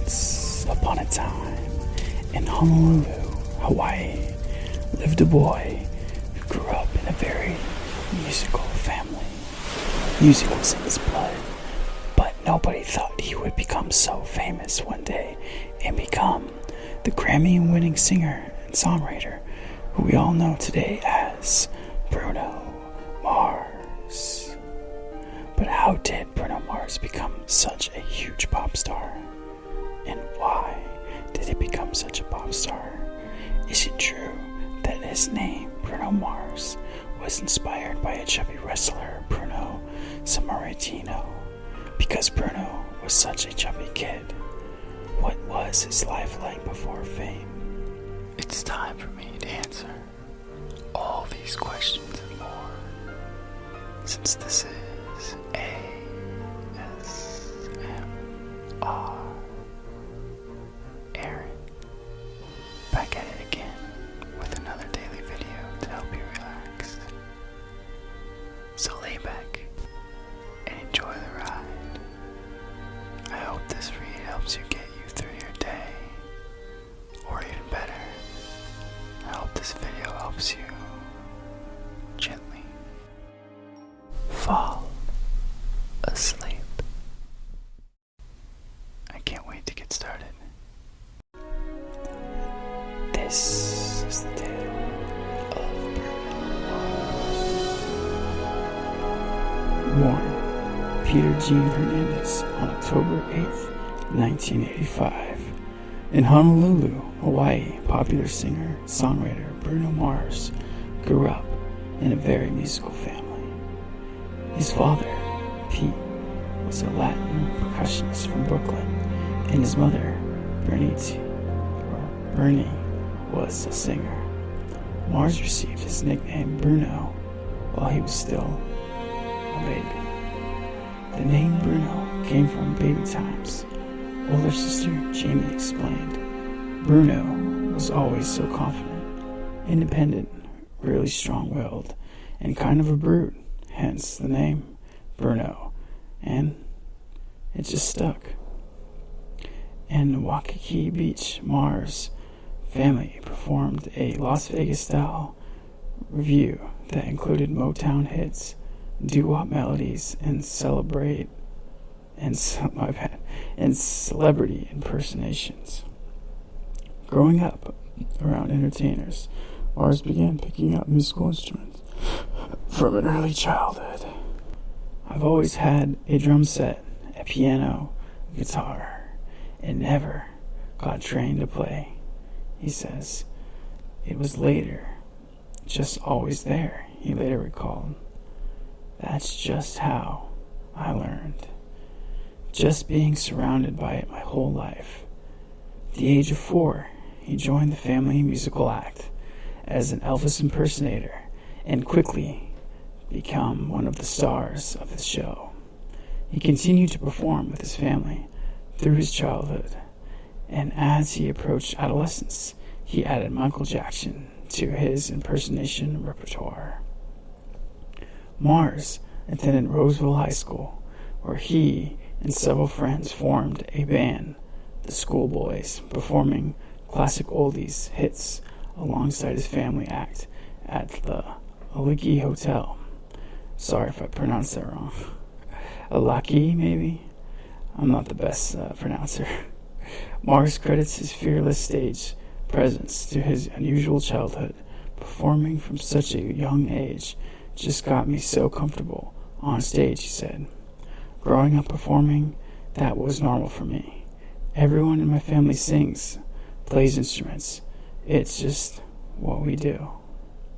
Once upon a time, in Honolulu, Hawaii, lived a boy who grew up in a very musical family. Music was in his blood, but nobody thought he would become so famous one day and become the Grammy-winning singer and songwriter who we all know today as Bruno Mars. But how did Bruno Mars become such a huge pop star? And why did he become such a pop star? Is it true that his name, Bruno Mars, was inspired by a chubby wrestler, Bruno Sammartino? Because Bruno was such a chubby kid, what was his life like before fame? It's time for me to answer all these questions and more, since this is ASMR. Aaron, back at it again with another daily video to help you relax. So lay back and enjoy the ride. I hope this read helps you get you through your day, or even better, I hope this video helps you gently fall asleep. I can't wait to get started. This is the tale of Bruno. Born Peter Gene Hernandez on October 8th, 1985. In Honolulu, Hawaii, popular singer, songwriter Bruno Mars grew up in a very musical family. His father, Pete, was a Latin percussionist from Brooklyn, and his mother, Bernie, was a singer. Mars received his nickname Bruno while he was still a baby. The name Bruno came from baby times. Older sister Jamie explained. Bruno was always so confident, independent, really strong-willed, and kind of a brute, hence the name Bruno, and it just stuck. In Waikiki Beach, Mars' family performed a Las Vegas-style revue that included Motown hits, doo-wop melodies, and celebrity impersonations. Growing up around entertainers, Mars began picking up musical instruments from an early childhood. I've always had a drum set, a piano, a guitar, and never got trained to play, he says. It was later, just always there, he later recalled. That's just how I learned. Just being surrounded by it my whole life. At the age of 4, he joined the family musical act as an Elvis impersonator and quickly became one of the stars of the show. He continued to perform with his family through his childhood, and as he approached adolescence, he added Michael Jackson to his impersonation repertoire. Mars attended Roseville High School, where he and several friends formed a band, the Schoolboys, performing classic oldies hits alongside his family act at the Aliki Hotel. Sorry if I pronounced that wrong. Alaki, maybe? I'm not the best pronouncer. Mars credits his fearless stage presence to his unusual childhood. Performing from such a young age just got me so comfortable on stage, he said. Growing up performing, that was normal for me. Everyone in my family sings, plays instruments. It's just what we do.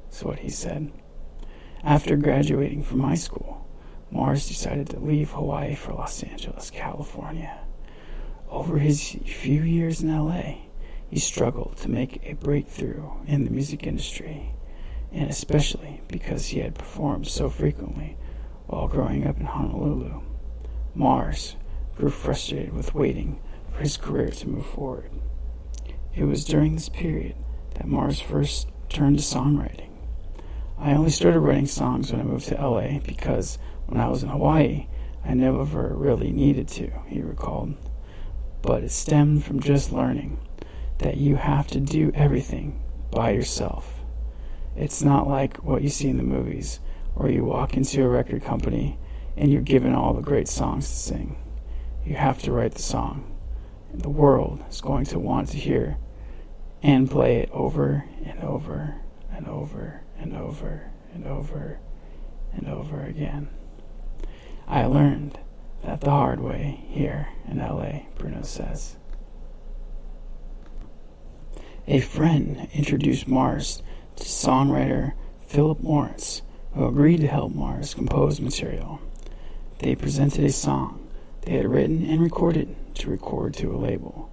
That's what he said. After graduating from high school, Mars decided to leave Hawaii for Los Angeles, California. Over his few years in LA, he struggled to make a breakthrough in the music industry, and especially because he had performed so frequently while growing up in Honolulu. Mars grew frustrated with waiting for his career to move forward. It was during this period that Mars first turned to songwriting. I only started writing songs when I moved to LA because when I was in Hawaii, I never really needed to, he recalled. but it stemmed from just learning that you have to do everything by yourself. It's not like what you see in the movies, where you walk into a record company and you're given all the great songs to sing. You have to write the song, and the world is going to want to hear and play it over and over and over and over and over and over again. I learned that the hard way here in LA, Bruno says. A friend introduced Mars to songwriter Philip Lawrence, who agreed to help Mars compose material. They presented a song they had written and recorded to a label.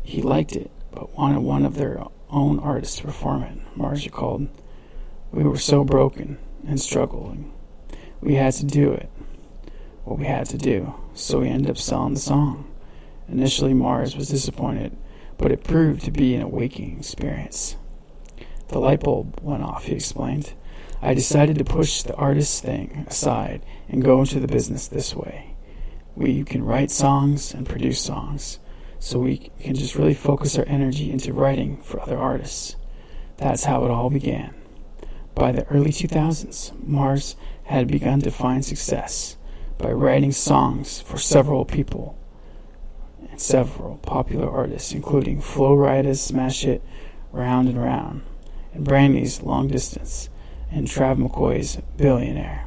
He liked it, but wanted one of their own artists to perform it. Mars recalled, "We were so broken and struggling. We had to do what we had to do, so we ended up selling the song. Initially, Mars was disappointed, but it proved to be an awakening experience. The light bulb went off," he explained. "I decided to push the artist thing aside and go into the business this way. We can write songs and produce songs, so we can just really focus our energy into writing for other artists." That's how it all began. By the early 2000s, Mars had begun to find success by writing songs for several people and several popular artists, including Flo Rida's Smash It, Round and Round, and Brandy's Long Distance, and Trav McCoy's Billionaire.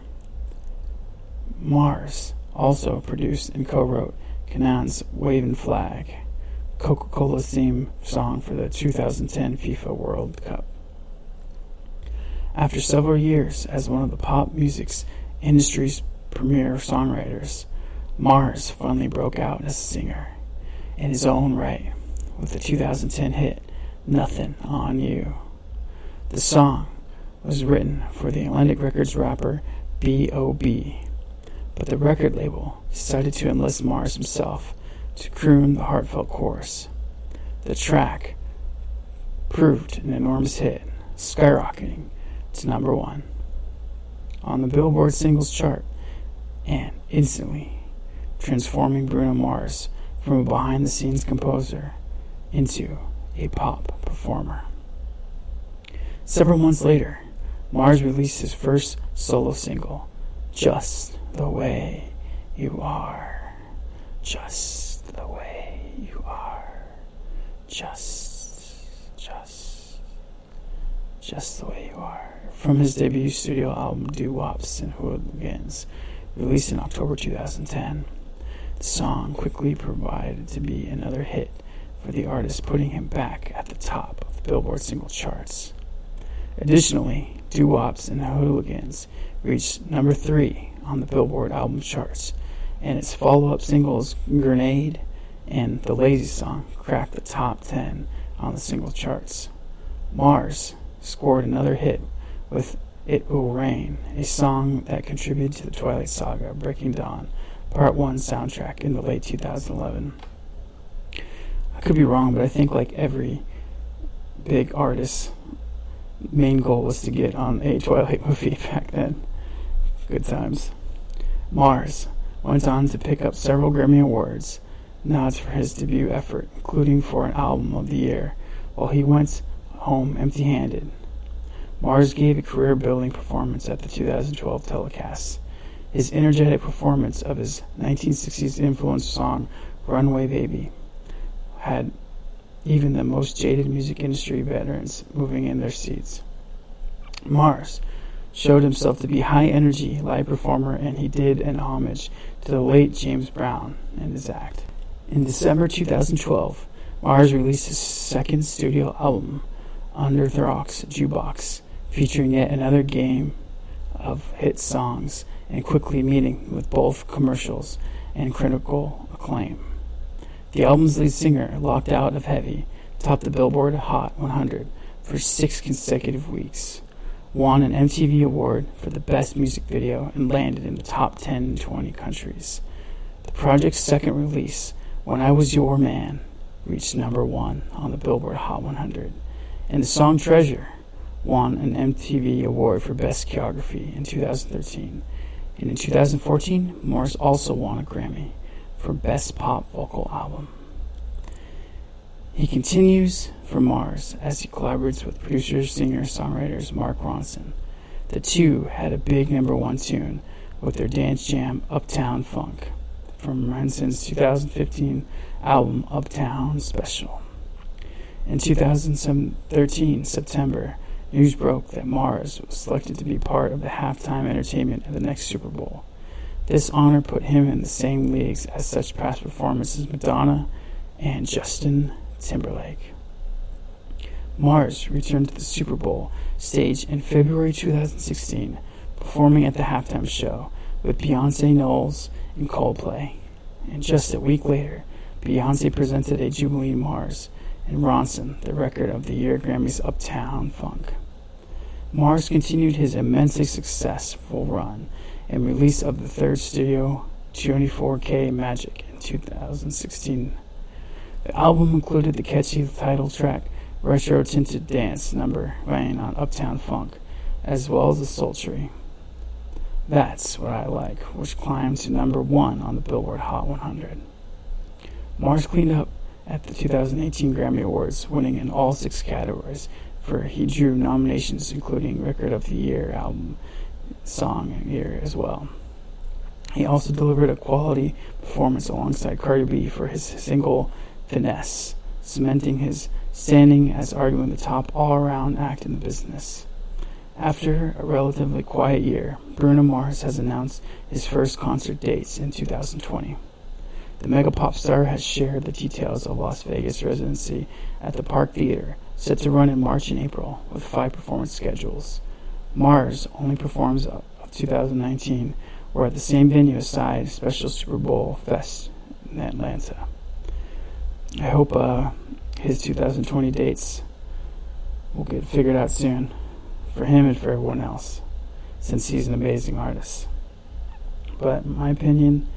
Mars also produced and co-wrote Kanan's Wavin' Flag, Coca-Cola's theme song for the 2010 FIFA World Cup. After several years as one of the pop music's industry's premier songwriters, Mars finally broke out as a singer in his own right with the 2010 hit Nothing on You. The song was written for the Atlantic Records rapper B.O.B., but the record label decided to enlist Mars himself to croon the heartfelt chorus. The track proved an enormous hit, skyrocketing to number 1 on the Billboard singles chart and instantly transforming Bruno Mars from a behind-the-scenes composer into a pop performer. Several months later, Mars released his first solo single, Just the Way You Are. Just the way you are. Just the way you are. From his debut studio album, Doo-Wops and Hooligans, released in October 2010. The song quickly proved to be another hit for the artist, putting him back at the top of the Billboard single charts. Additionally, Doo-Wops and Hooligans reached number 3 on the Billboard album charts, and its follow-up singles Grenade and The Lazy Song cracked the top 10 on the single charts. Mars scored another hit with It Will Rain, a song that contributed to the Twilight Saga Breaking Dawn Part 1 soundtrack in the late 2011. I could be wrong, but I think like every big artist's main goal was to get on a Twilight movie back then. Good times. Mars went on to pick up several Grammy Awards, nods for his debut effort, including for an Album of the Year, while he went home empty-handed. Mars gave a career-building performance at the 2012 telecast. His energetic performance of his 1960s influenced song Runaway Baby had even the most jaded music industry veterans moving in their seats. Mars showed himself to be a high-energy live performer, and he did an homage to the late James Brown and his act. In December 2012, Mars released his second studio album, Under the Rocks Jukebox, featuring yet another game of hit songs and quickly meeting with both commercials and critical acclaim. The album's lead singer, Locked Out of Heavy, topped the Billboard Hot 100 for 6 consecutive weeks, won an MTV Award for the Best Music Video, and landed in the top 10 in 20 countries. The project's second release, When I Was Your Man, reached number 1 on the Billboard Hot 100, and the song Treasure won an MTV Award for Best Choreography in 2013. And in 2014, Mars also won a Grammy for Best Pop Vocal Album. He continues for Mars as he collaborates with producer, singer, songwriters Mark Ronson. The two had a big #1 tune with their dance jam Uptown Funk from Ronson's 2015 album Uptown Special. In 2013, September, news broke that Mars was selected to be part of the halftime entertainment of the next Super Bowl. This honor put him in the same leagues as such past performances Madonna and Justin Timberlake. Mars returned to the Super Bowl stage in February 2016, performing at the halftime show with Beyoncé Knowles and Coldplay. And just a week later, Beyoncé presented a Jubilee Mars and Ronson the Record of the Year Grammys Uptown Funk. Mars continued his immensely successful run and release of the third studio 24K Magic in 2016. The album included the catchy title track Retro Tinted Dance number running on Uptown Funk, as well as the sultry That's What I Like, which climbed to #1 on the Billboard Hot 100. Mars cleaned up at the 2018 Grammy Awards, winning in all 6 categories, for he drew nominations including Record of the Year, Album, Song of the Year as well. He also delivered a quality performance alongside Cardi B for his single Finesse, cementing his standing as arguably the top all-around act in the business. After a relatively quiet year, Bruno Mars has announced his first concert dates in 2020. The mega pop star has shared the details of Las Vegas residency at the Park Theater, set to run in March and April, with 5 performance schedules. Mars only performs of 2019, or at the same venue aside special Super Bowl Fest in Atlanta. I hope his 2020 dates will get figured out soon, for him and for everyone else, since he's an amazing artist. But in my opinion,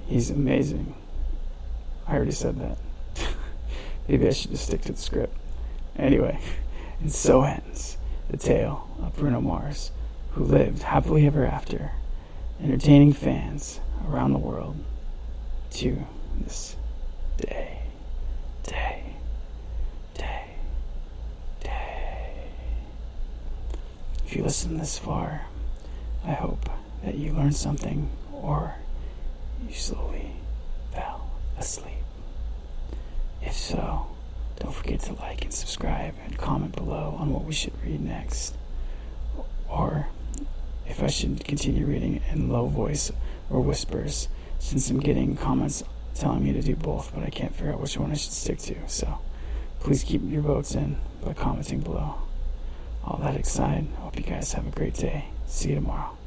he's amazing. I already said that. Maybe I should just stick to the script. Anyway, and so ends the tale of Bruno Mars, who lived happily ever after, entertaining fans around the world to this day. If you listen this far, I hope that you learned something or you slowly fell asleep. If so, don't forget to like and subscribe and comment below on what we should read next, or if I should continue reading in low voice or whispers, since I'm getting comments telling me to do both, but I can't figure out which one I should stick to. So please keep your votes in by commenting below. All that aside, I hope you guys have a great day. See you tomorrow.